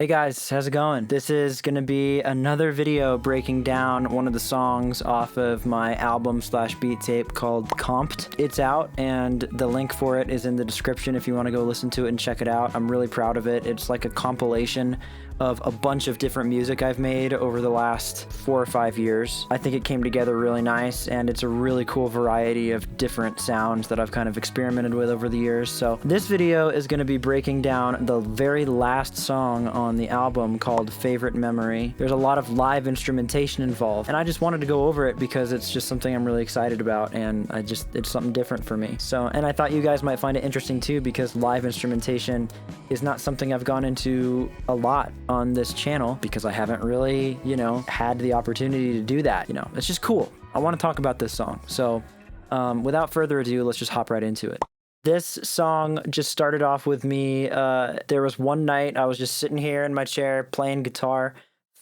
Hey guys, how's it going? This is gonna be another video breaking down one of the songs off of my album slash beat tape called Comped. It's out and the link for it is in the description if you want to go listen to it and check it out. I'm really proud of it. It's like a compilation of a bunch of different music I've made over the last 4 or 5 years. I think it came together really nice, and it's a really cool variety of different sounds that I've kind of experimented with over the years. So this video is going to be breaking down the very last song on the album called Favorite Memory. There's a lot of live instrumentation involved, and I just wanted to go over it because it's just something I'm really excited about, and it's something different for me. So, and I thought you guys might find it interesting too, because live instrumentation is not something I've gone into a lot on this channel because I haven't really, had the opportunity to do that. It's just cool. I want to talk about this song. So without further ado, let's just hop right into it. This song just started off with me. There was one night I was just sitting here in my chair playing guitar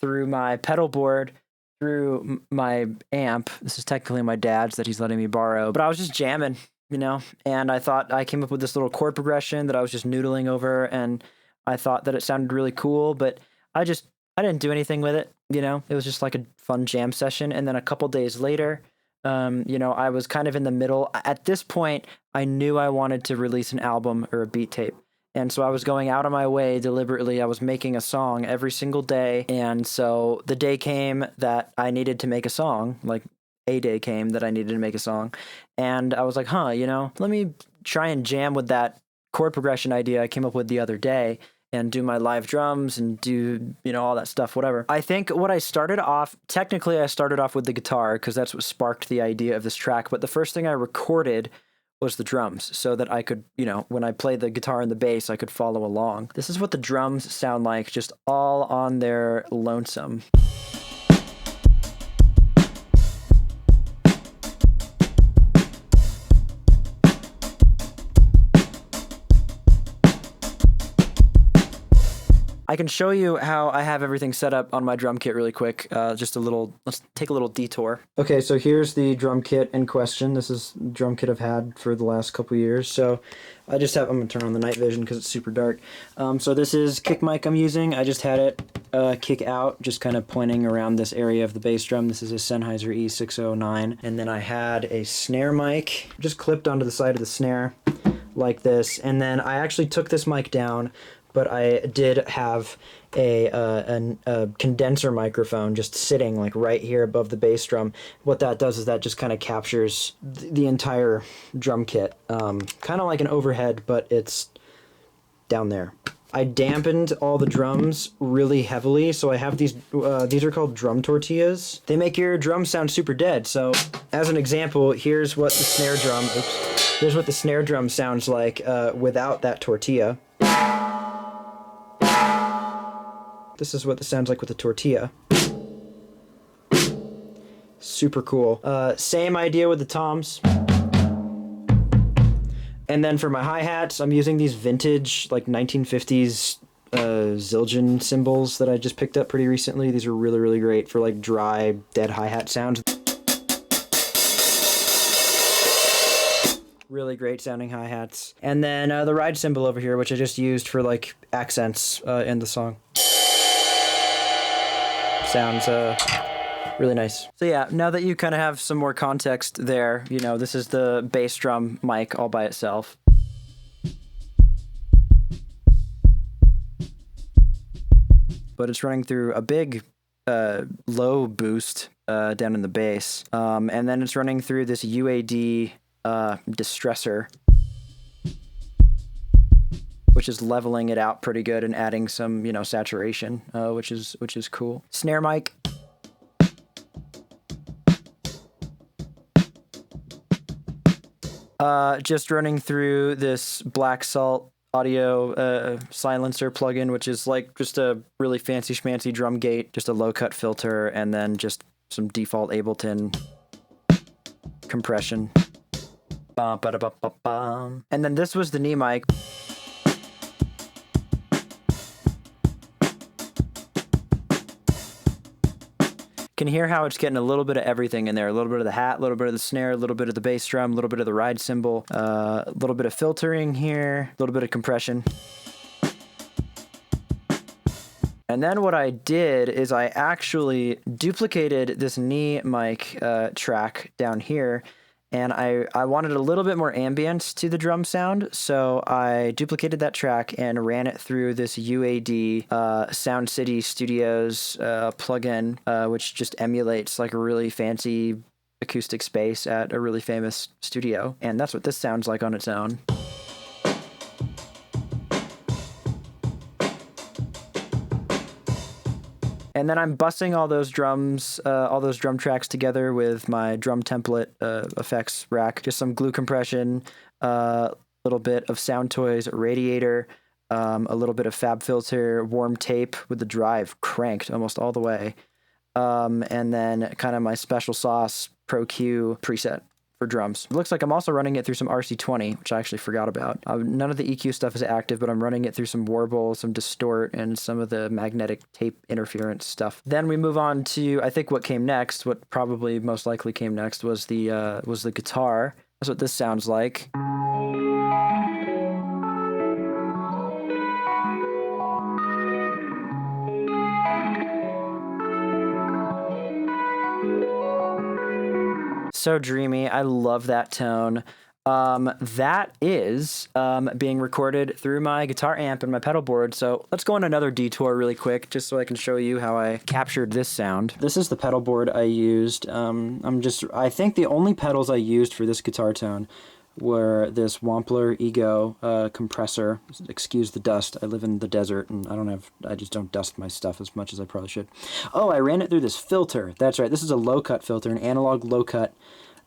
through my pedal board, through my amp. This is technically my dad's that he's letting me borrow, but I was just jamming, and I thought I came up with this little chord progression that I was just noodling over, and I thought that it sounded really cool, but I didn't do anything with it. It was just like a fun jam session. And then a couple days later, I was kind of in the middle. At this point, I knew I wanted to release an album or a beat tape. And so I was going out of my way deliberately. I was making a song every single day. And so the day came that I needed to make a song, like a day came that I needed to make a song. And I was like, let me try and jam with that chord progression idea I came up with the other day and do my live drums and do, all that stuff, whatever. I think what I started off with the guitar because that's what sparked the idea of this track. But the first thing I recorded was the drums so that I could, when I played the guitar and the bass, I could follow along. This is what the drums sound like, just all on their lonesome. I can show you how I have everything set up on my drum kit really quick. Let's take a little detour. Okay, so here's the drum kit in question. This is the drum kit I've had for the last couple years. So I'm gonna turn on the night vision because it's super dark. So this is kick mic I'm using. I just had it kick out, just kind of pointing around this area of the bass drum. This is a Sennheiser E609. And then I had a snare mic just clipped onto the side of the snare like this. And then I actually took this mic down, but I did have a condenser microphone just sitting like right here above the bass drum. What that does is that just kind of captures the entire drum kit, kind of like an overhead, but it's down there. I dampened all the drums really heavily, so I have these are called drum tortillas. They make your drums sound super dead. So as an example, here's what the snare drum sounds like without that tortilla. This is what it sounds like with a tortilla. Super cool. Same idea with the toms. And then for my hi-hats, I'm using these vintage, like 1950s Zildjian cymbals that I just picked up pretty recently. These are really, really great for like dry, dead hi-hat sounds. Really great sounding hi-hats. And then the ride cymbal over here, which I just used for like accents in the song. Sounds really nice. So yeah, now that you kind of have some more context there, this is the bass drum mic all by itself. But it's running through a big low boost down in the bass. And then it's running through this UAD distressor, which is leveling it out pretty good and adding some, saturation, which is cool. Snare mic. Just running through this Black Salt audio silencer plugin, which is like just a really fancy schmancy drum gate, just a low cut filter, and then just some default Ableton compression. And then this was the knee mic. Can hear how it's getting a little bit of everything in there. A little bit of the hat, a little bit of the snare, a little bit of the bass drum, a little bit of the ride cymbal, a little bit of filtering here, a little bit of compression. And then what I did is I actually duplicated this knee mic track down here, and I wanted a little bit more ambience to the drum sound, so I duplicated that track and ran it through this UAD Sound City Studios plugin, which just emulates like a really fancy acoustic space at a really famous studio. And that's what this sounds like on its own. And then I'm bussing all those drum tracks together with my drum template effects rack. Just some glue compression, a little bit of Sound Toys radiator, a little bit of Fab Filter, warm tape with the drive cranked almost all the way, and then kind of my special sauce Pro Q preset for drums. It looks like I'm also running it through some RC20, which I actually forgot about. None of the EQ stuff is active, but I'm running it through some warble, some distort, and some of the magnetic tape interference stuff. Then we move on to, I think what came next, what probably most likely came next was the guitar. That's what this sounds like. So dreamy. I love that tone. That is being recorded through my guitar amp and my pedal board. So let's go on another detour really quick, just so I can show you how I captured this sound. This is the pedal board I used. I think the only pedals I used for this guitar tone were this Wampler Ego compressor. Excuse the dust. I live in the desert and I just don't dust my stuff as much as I probably should. Oh, I ran it through this filter. That's right. This is a low cut filter, an analog low cut.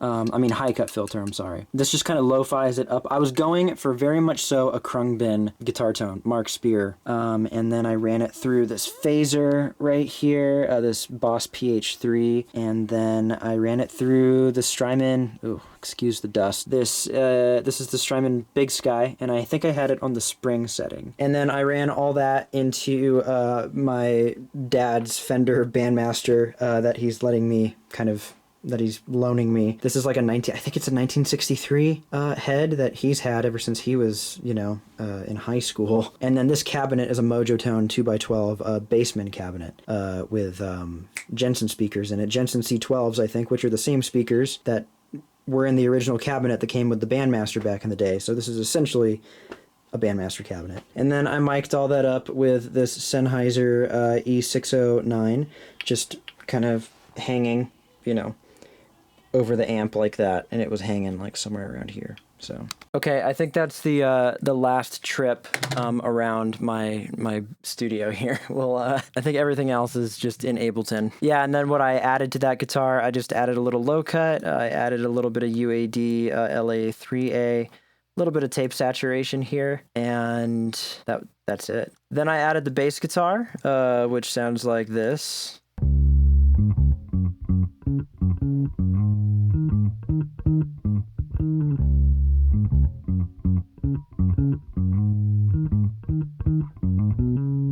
High cut filter, I'm sorry. This just kind of lo-fi's it up. I was going for very much so a Krungbin guitar tone, Mark Spear. And then I ran it through this phaser right here, this Boss PH3. And then I ran it through the Strymon, excuse the dust. This is the Strymon Big Sky, and I think I had it on the spring setting. And then I ran all that into my dad's Fender Bandmaster that he's letting me that he's loaning me. This is like I think it's a 1963 head that he's had ever since he was, in high school. And then this cabinet is a Mojotone 2x12 Bassman cabinet with Jensen speakers in it. Jensen C12s, I think, which are the same speakers that were in the original cabinet that came with the Bandmaster back in the day. So this is essentially a Bandmaster cabinet. And then I mic'd all that up with this Sennheiser E609, just kind of hanging, over the amp like that, and it was hanging like somewhere around here. So okay, I think that's the last trip around my studio here. Well, I think everything else is just in Ableton. Yeah, and then what I added to that guitar, I just added a little low cut. I added a little bit of UAD LA3A, a little bit of tape saturation here, and that's it. Then I added the bass guitar, which sounds like this.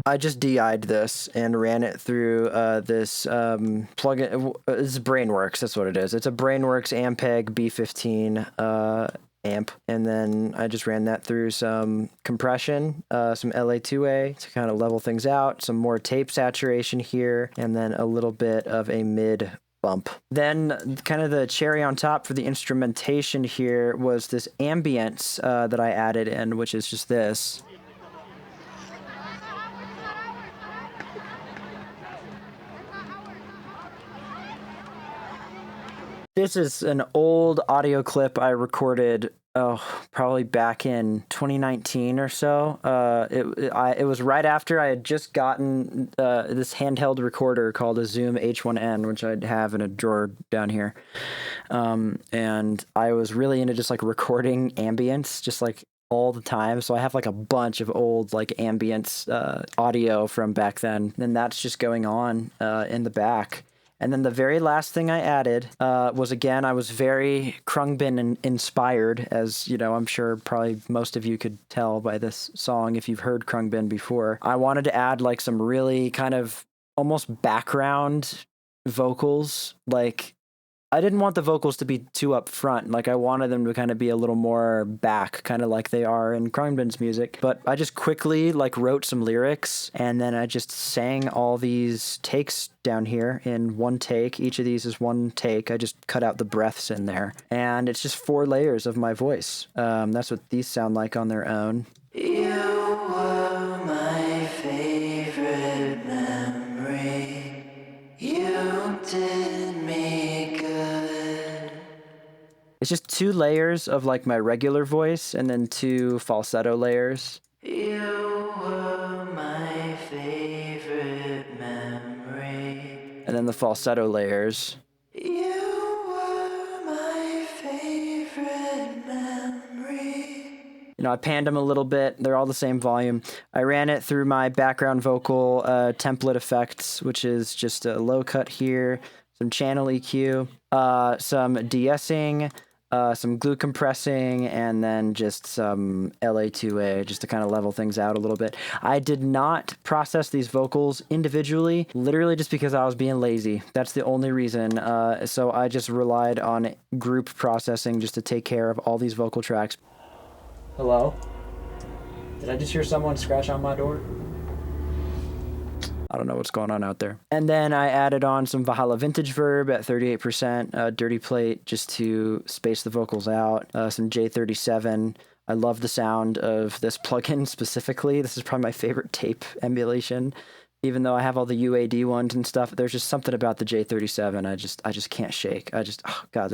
I just DI'd this and ran it through this plugin. It's Brainworks, that's what it is. It's a Brainworks Ampeg B15 amp, and then I just ran that through some compression, some LA2A to kind of level things out, some more tape saturation here, and then a little bit of a mid bump. Then kind of the cherry on top for the instrumentation here was this ambience that I added in, which is just this. This is an old audio clip I recorded, probably back in 2019 or so. It was right after I had just gotten this handheld recorder called a Zoom H1N, which I'd have in a drawer down here. And I was really into just like recording ambience, just like all the time. So I have like a bunch of old like ambience audio from back then. And that's just going on in the back. And then the very last thing I added was, again, I was very Krungbin inspired, as, I'm sure probably most of you could tell by this song if you've heard Krungbin before. I wanted to add like some really kind of almost background vocals, like I didn't want the vocals to be too up front. Like, I wanted them to kind of be a little more back, kind of like they are in Khruangbin's music. But I just quickly like wrote some lyrics, and then I just sang all these takes down here in one take. Each of these is one take. I just cut out the breaths in there, and it's just 4 layers of my voice. That's what these sound like on their own. You were my favorite memory. You did me good. It's just 2 layers of like my regular voice and then 2 falsetto layers. You were my favorite memory. And then the falsetto layers. You were my favorite memory. You know, I panned them a little bit. They're all the same volume. I ran it through my background vocal template effects, which is just a low cut here, some channel EQ, some de-essing, some glue compressing, and then just some LA2A just to kind of level things out a little bit. I did not process these vocals individually, literally just because I was being lazy. That's the only reason. So I just relied on group processing just to take care of all these vocal tracks. Hello? Did I just hear someone scratch on my door? I don't know what's going on out there. And then I added on some Valhalla Vintage Verb at 38%, Dirty Plate just to space the vocals out, some J37. I love the sound of this plugin specifically. This is probably my favorite tape emulation. Even though I have all the UAD ones and stuff, there's just something about the J37 I just can't shake. Oh God,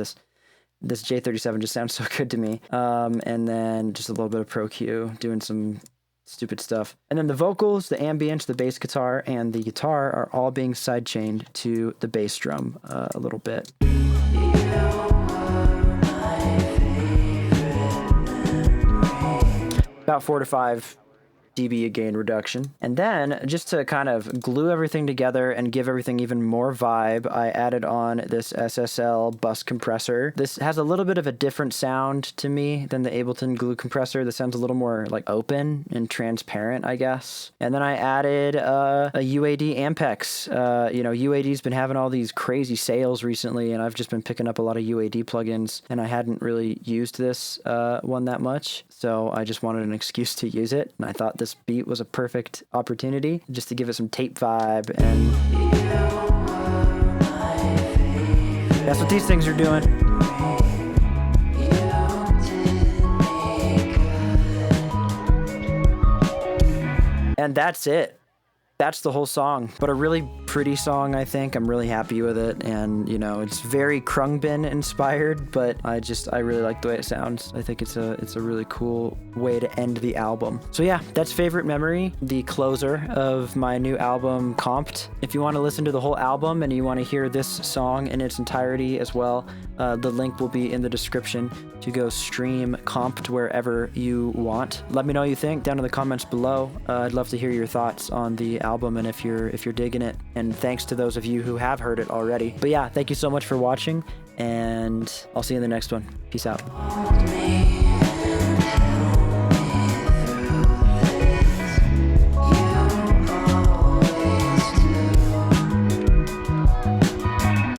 this J37 just sounds so good to me. And then just a little bit of Pro Q doing some stupid stuff. And then the vocals, the ambience, the bass guitar, and the guitar are all being sidechained to the bass drum a little bit. About 4 to 5 dB a gain reduction. And then just to kind of glue everything together and give everything even more vibe, I added on this SSL bus compressor. This has a little bit of a different sound to me than the Ableton glue compressor. This sounds a little more like open and transparent, I guess. And then I added a UAD Ampex. You know, UAD's been having all these crazy sales recently, and I've just been picking up a lot of UAD plugins, and I hadn't really used this one that much. So I just wanted an excuse to use it, and I thought this beat was a perfect opportunity just to give it some tape vibe, and that's what these things are doing. And that's it. That's the whole song, but a really pretty song, I think. I'm really happy with it, and, you know, it's very Khruangbin inspired, but I really like the way it sounds. I think it's a really cool way to end the album. So yeah, that's Favorite Memory, the closer of my new album, Comped. If you want to listen to the whole album and you want to hear this song in its entirety as well, the link will be in the description to go stream Comped wherever you want. Let me know what you think down in the comments below. I'd love to hear your thoughts on the album and if you're digging it. And thanks to those of you who have heard it already. But yeah, thank you so much for watching, and I'll see you in the next one. Peace out.